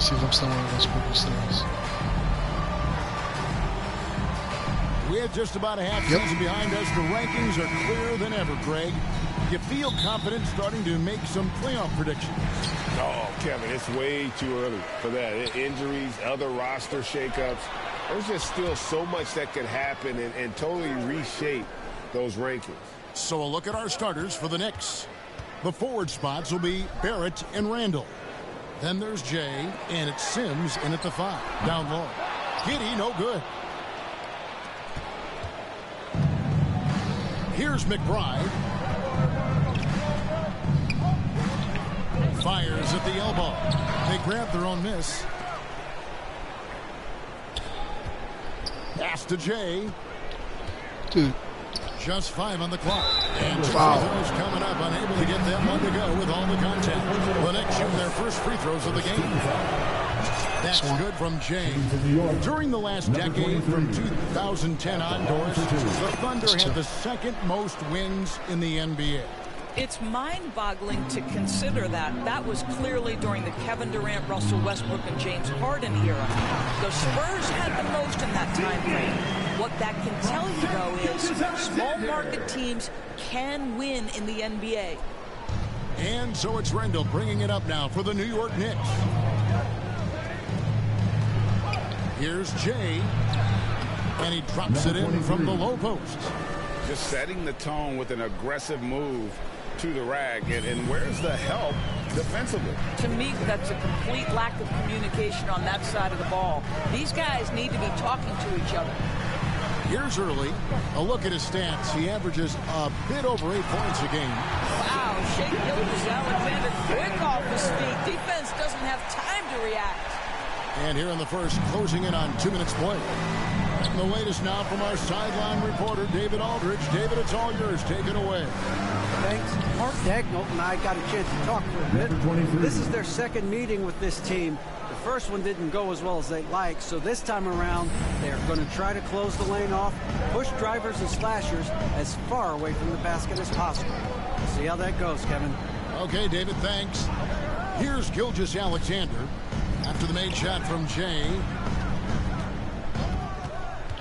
see if I'm still one of those purple stars. We have just about a half season behind us. The rankings are clearer than ever, Greg. You feel confident starting to make some playoff predictions? Oh, Kevin, it's way too early for that. Injuries, other roster shakeups. There's just still so much that could happen and totally reshape those rankings. So a look at our starters for the Knicks. The forward spots will be Barrett and Randall. Then there's Jay, and it's Sims in at the 5. Down low. Giddey, no good. Here's McBride. Fires at the elbow. They grab their own miss. Pass to Jay. Dude. Just 5 on the clock. And two free throws coming up, unable to get that one to go with all the contact. The Knicks shooting their first free throws of the game. That's good from Jay. During the last decade, from 2010 on, Doris, the Thunder had the second most wins in the NBA. It's mind-boggling to consider that. That was clearly during the Kevin Durant, Russell Westbrook, and James Harden era. The Spurs had the most in that time frame. What that can tell you, though, is small market teams can win in the NBA. And so it's Randall bringing it up now for the New York Knicks. Here's Jay, and he drops it in from the low post. Just setting the tone with an aggressive move to the rack, and where's the help defensively? To me, that's a complete lack of communication on that side of the ball. These guys need to be talking to each other. Here's Early. A look at his stats. He averages a bit over 8 points a game. Wow, Shai Gilgeous-Alexander quick off his feet. Defense doesn't have time to react. And here in the first, closing in on 2 minutes play. And the latest now from our sideline reporter, David Aldridge. David, it's all yours. Take it away. Thanks. Mark Daigneault and I got a chance to talk for a bit. This is their second meeting with this team. The first one didn't go as well as they'd like, so this time around, they're going to try to close the lane off, push drivers and slashers as far away from the basket as possible. We'll see how that goes, Kevin. Okay, David, thanks. Here's Gilgeous-Alexander after the made shot from Jay.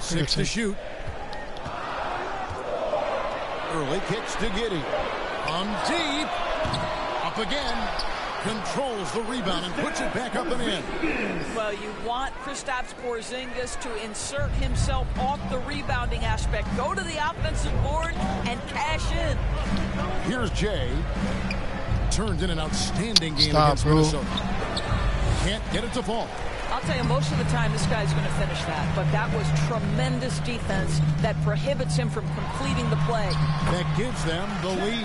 6 to shoot. Early kicks to Giddey. On deep. Up again. Controls the rebound and puts it back up and in. Well, you want Kristaps Porzingis to insert himself off the rebounding aspect. Go to the offensive board and cash in. Here's Jay. Turned in an outstanding game against Minnesota. Can't get it to fall. I'll tell you, most of the time this guy's going to finish that, but that was tremendous defense that prohibits him from completing the play. That gives them the lead.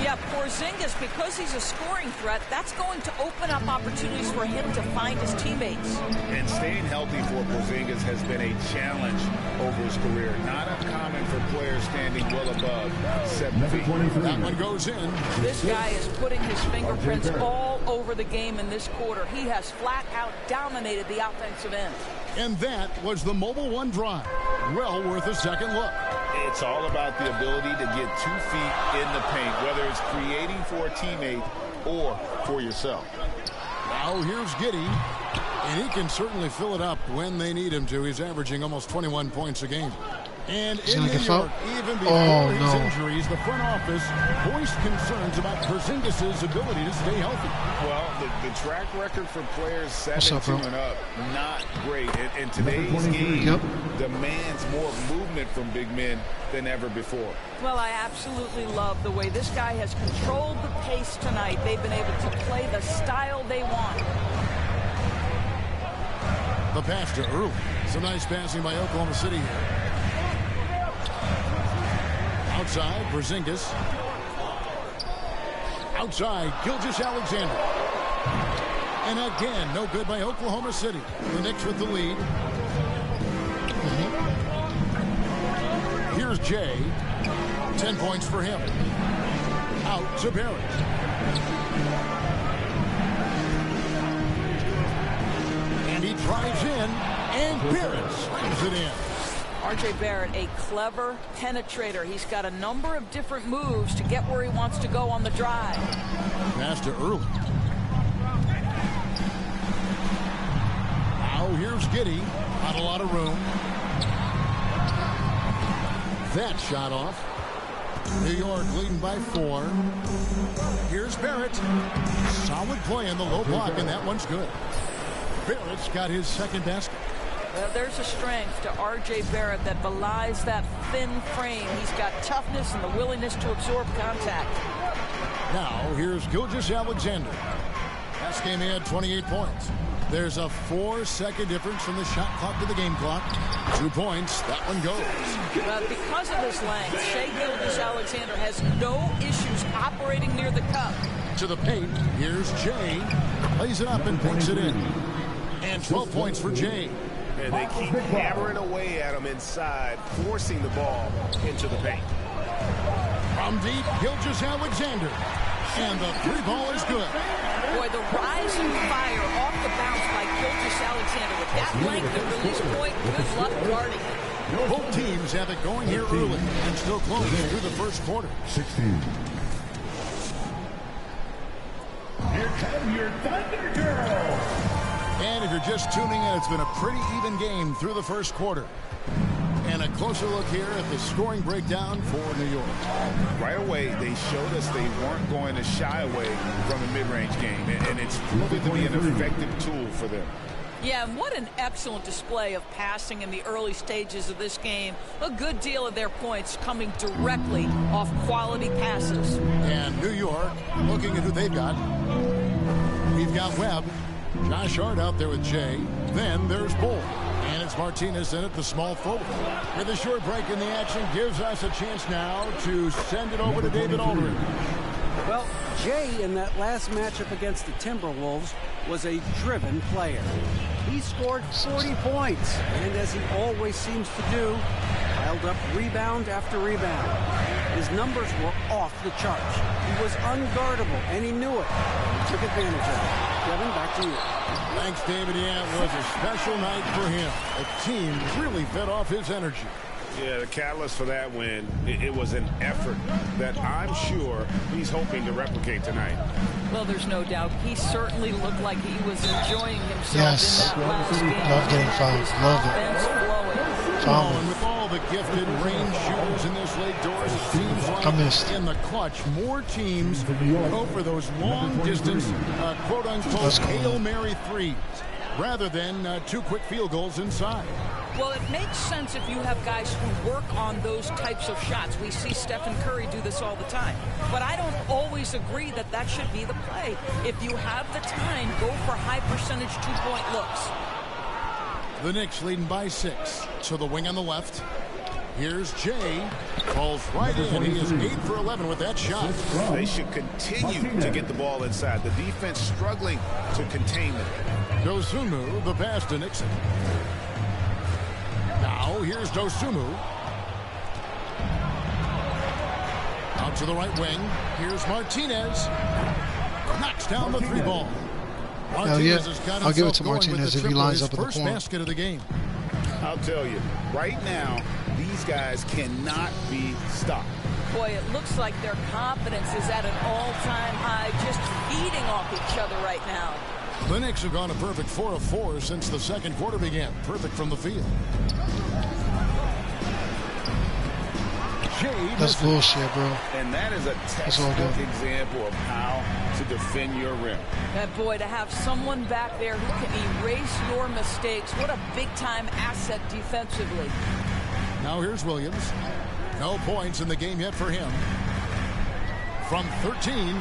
Yeah, Porzingis, because he's a scoring threat, that's going to open up opportunities for him to find his teammates. And staying healthy for Porzingis has been a challenge over his career. Not uncommon for players standing well above 7 feet. That one goes in. This guy is putting his fingerprints all over the game in this quarter. He has flat out dominated the offensive end. And that was the Mobile One drive. Well worth a second look. It's all about the ability to get 2 feet in the paint, whether it's creating for a teammate or for yourself. Now here's Giddey, and he can certainly fill it up when they need him to. He's averaging almost 21 points a game. And in New York, even before his injuries, the front office voiced concerns about Porzingis' ability to stay healthy. Well, the track record for players 7-2 and up, not great. And today's game demands more movement from big men than ever before. Well, I absolutely love the way this guy has controlled the pace tonight. They've been able to play the style they want. The pass to Early. Some nice passing by Oklahoma City here. Outside, Porzingis. Outside, Gilgeous-Alexander. And again, no good by Oklahoma City. The Knicks with the lead. Here's Jay. 10 points for him. Out to Barrett. And he drives in, and Barrett slams it in. R.J. Barrett, a clever penetrator. He's got a number of different moves to get where he wants to go on the drive. Pass to Early. Now here's Giddey. Not a lot of room. That shot off. New York leading by 4. Here's Barrett. Solid play in the low block, and that one's good. Barrett's got his second basket. Well, there's a strength to R.J. Barrett that belies that thin frame. He's got toughness and the willingness to absorb contact. Now, here's Gilgeous-Alexander. Last game he had 28 points. There's a 4-second difference from the shot clock to the game clock. 2 points. That one goes. But because of his length, Shai Gilgeous-Alexander has no issues operating near the cup. To the paint. Here's Jay. Lays it up and banks it in. And 12 points for Jay. And they keep hammering away at him inside, forcing the ball into the paint. From deep, Gilgeous-Alexander. And the 3-ball is good. Boy, the rise and fire off the bounce by Gilgeous-Alexander. With that length and release point, good luck guarding it. Both teams have it going here early and still close through the first quarter. 16. Here come your Thunder Girls. And if you're just tuning in, it's been a pretty even game through the first quarter. And a closer look here at the scoring breakdown for New York. Right away, they showed us they weren't going to shy away from the mid-range game, and it's proven to be an effective tool for them. Yeah, and what an excellent display of passing in the early stages of this game. A good deal of their points coming directly off quality passes. And New York, looking at who they've got. We've got Webb. Josh Hart out there with Jay. Then there's Bull. And it's Martinez in at the small forward. With a short break in the action, gives us a chance now to send it over to David Aldridge. Well, Jay in that last matchup against the Timberwolves was a driven player. He scored 40 points, and as he always seems to do, piled up rebound after rebound. His numbers were off the charts. He was unguardable, and he knew it. He took advantage of it. Kevin, back to you. Thanks, David. Yeah, it was a special night for him. The team really fed off his energy. Yeah, the catalyst for that win, it was an effort that I'm sure he's hoping to replicate tonight. Well, there's no doubt. He certainly looked like he was enjoying himself Yes. in that last game. Love getting fouled. His Love it. offense flowing. Foul. And with all the gifted range shooters in this league, Doris, it seems I missed. like in the clutch, more teams go for those long-distance, quote-unquote, Let's go. Hail Mary threes rather than 2 quick field goals inside. Well, it makes sense if you have guys who work on those types of shots. We see Stephen Curry do this all the time. But I don't always agree that that should be the play. If you have the time, go for high-percentage two-point looks. The Knicks leading by 6. So the wing on the left. Here's Jay. Falls right in. He is 8 for 11 with that shot. They should continue to get the ball inside. The defense struggling to contain them. Dosunmu, the pass to Nixon. Now here's Dosunmu. Out to the right wing. Here's Martinez. Knocks down the 3-ball. Hell yeah. Has got I'll give it himself to going with Martinez the if he triple, lines his up at the first point. basket of the game. I'll tell you, right now, these guys cannot be stopped. Boy, it looks like their confidence is at an all-time high, just feeding off each other right now. The Knicks have gone a perfect 4 of 4 since the second quarter began. Perfect from the field. That's bullshit, bro. And that is a textbook example of how to defend your rim. And boy, to have someone back there who can erase your mistakes, what a big-time asset defensively. Now here's Williams. No points in the game yet for him. From 13,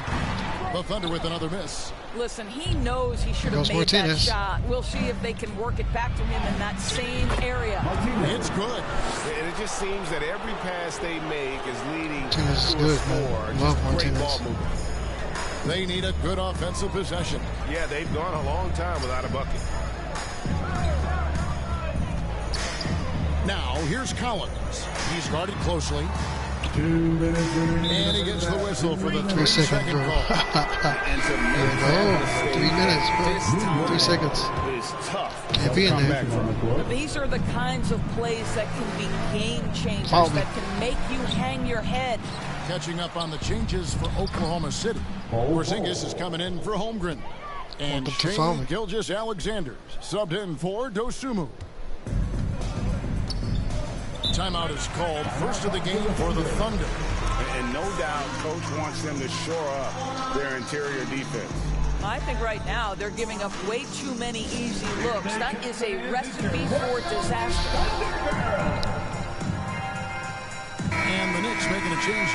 the Thunder with another miss. Listen, he knows he should have made that shot. We'll see if they can work it back to him in that same area. It's good. And it just seems that every pass they make is leading to Martinez is a good, score. man. Just Love great Martinez. ball movement. They need a good offensive possession. Yeah, they've gone a long time without a bucket. Now, here's Collins. He's guarded closely. 2 minutes remaining. And he gets the whistle for the 3 seconds, bro. And to There make you that go. 3 minutes, bro. 3 seconds. is tough. Can't be in Come there. back from it. But these are the kinds of plays that can be game changers, Foul me. that can make you hang your head. Catching up on the changes for Oklahoma City. Porzingis is coming in for Holmgren. And Welcome to Falmouth. Gilgeous-Alexander subbed in for Dosunmu. Timeout is called. First of the game for the Thunder. And no doubt, Coach wants them to shore up their interior defense. I think right now they're giving up way too many easy looks. That is a recipe for disaster. And the Knicks making a change.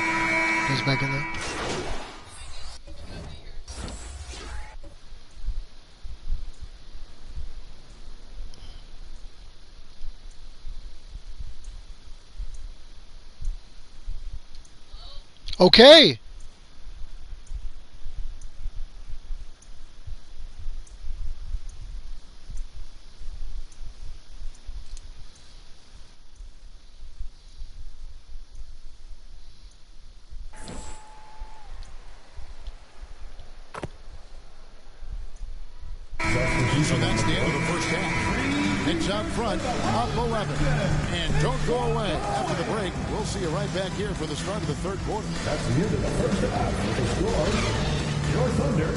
He's back in there. Okay. So that's the end of the first half. Knicks out front, up 11. And don't go away. After the break, we'll see you right back here for the start of the third quarter. That's the end of the first half with the score. Your Thunder,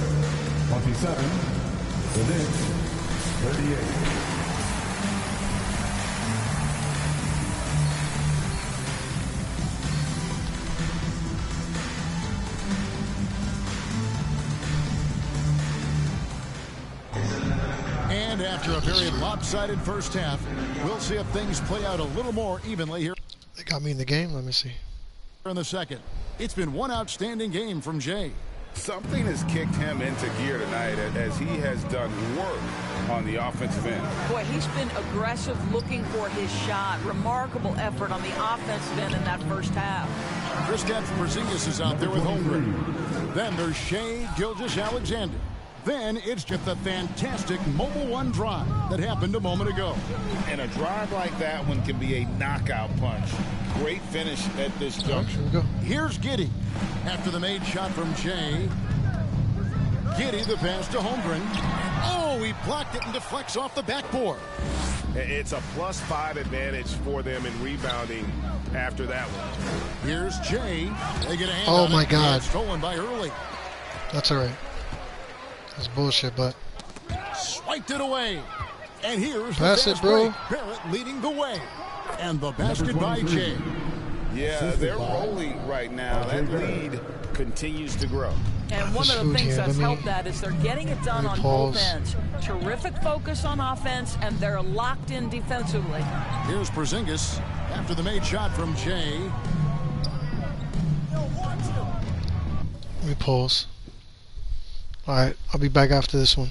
27. The Knicks, 38. And after a very lopsided first half, we'll see if things play out a little more evenly here They got me in the game. Let me see. in the second. It's been one outstanding game from Jay. Something has kicked him into gear tonight as he has done work on the offensive end. Boy, he's been aggressive looking for his shot. Remarkable effort on the offensive end in that first half. Kristaps Porzingis is out there with Holmgren. Then there's Shai Gilgeous-Alexander. Then it's just a fantastic Mobile One drive that happened a moment ago. And a drive like that one can be a knockout punch. Great finish at this juncture. Here we go. Here's Giddey. After the made shot from Jay. Giddey, the pass to Holmgren. Oh, he blocked it and deflects off the backboard. It's a +5 advantage for them in rebounding after that one. Here's Jay. They get a hand Oh on my it. God. It's stolen by Early. That's all right. That's bullshit, but Swiped it away. And here's pass the it, fast bro. break. Barrett leading the way. And the basket by Jay. Yeah, they're rolling right now. That lead continues to grow. And one of the Food things here, that's let me- helped that is they're getting it done let on me both pause. ends. Terrific focus on offense, and they're locked in defensively. Here's Porzingis after the made shot from Jay. let me pause. All right, I'll be back after this one.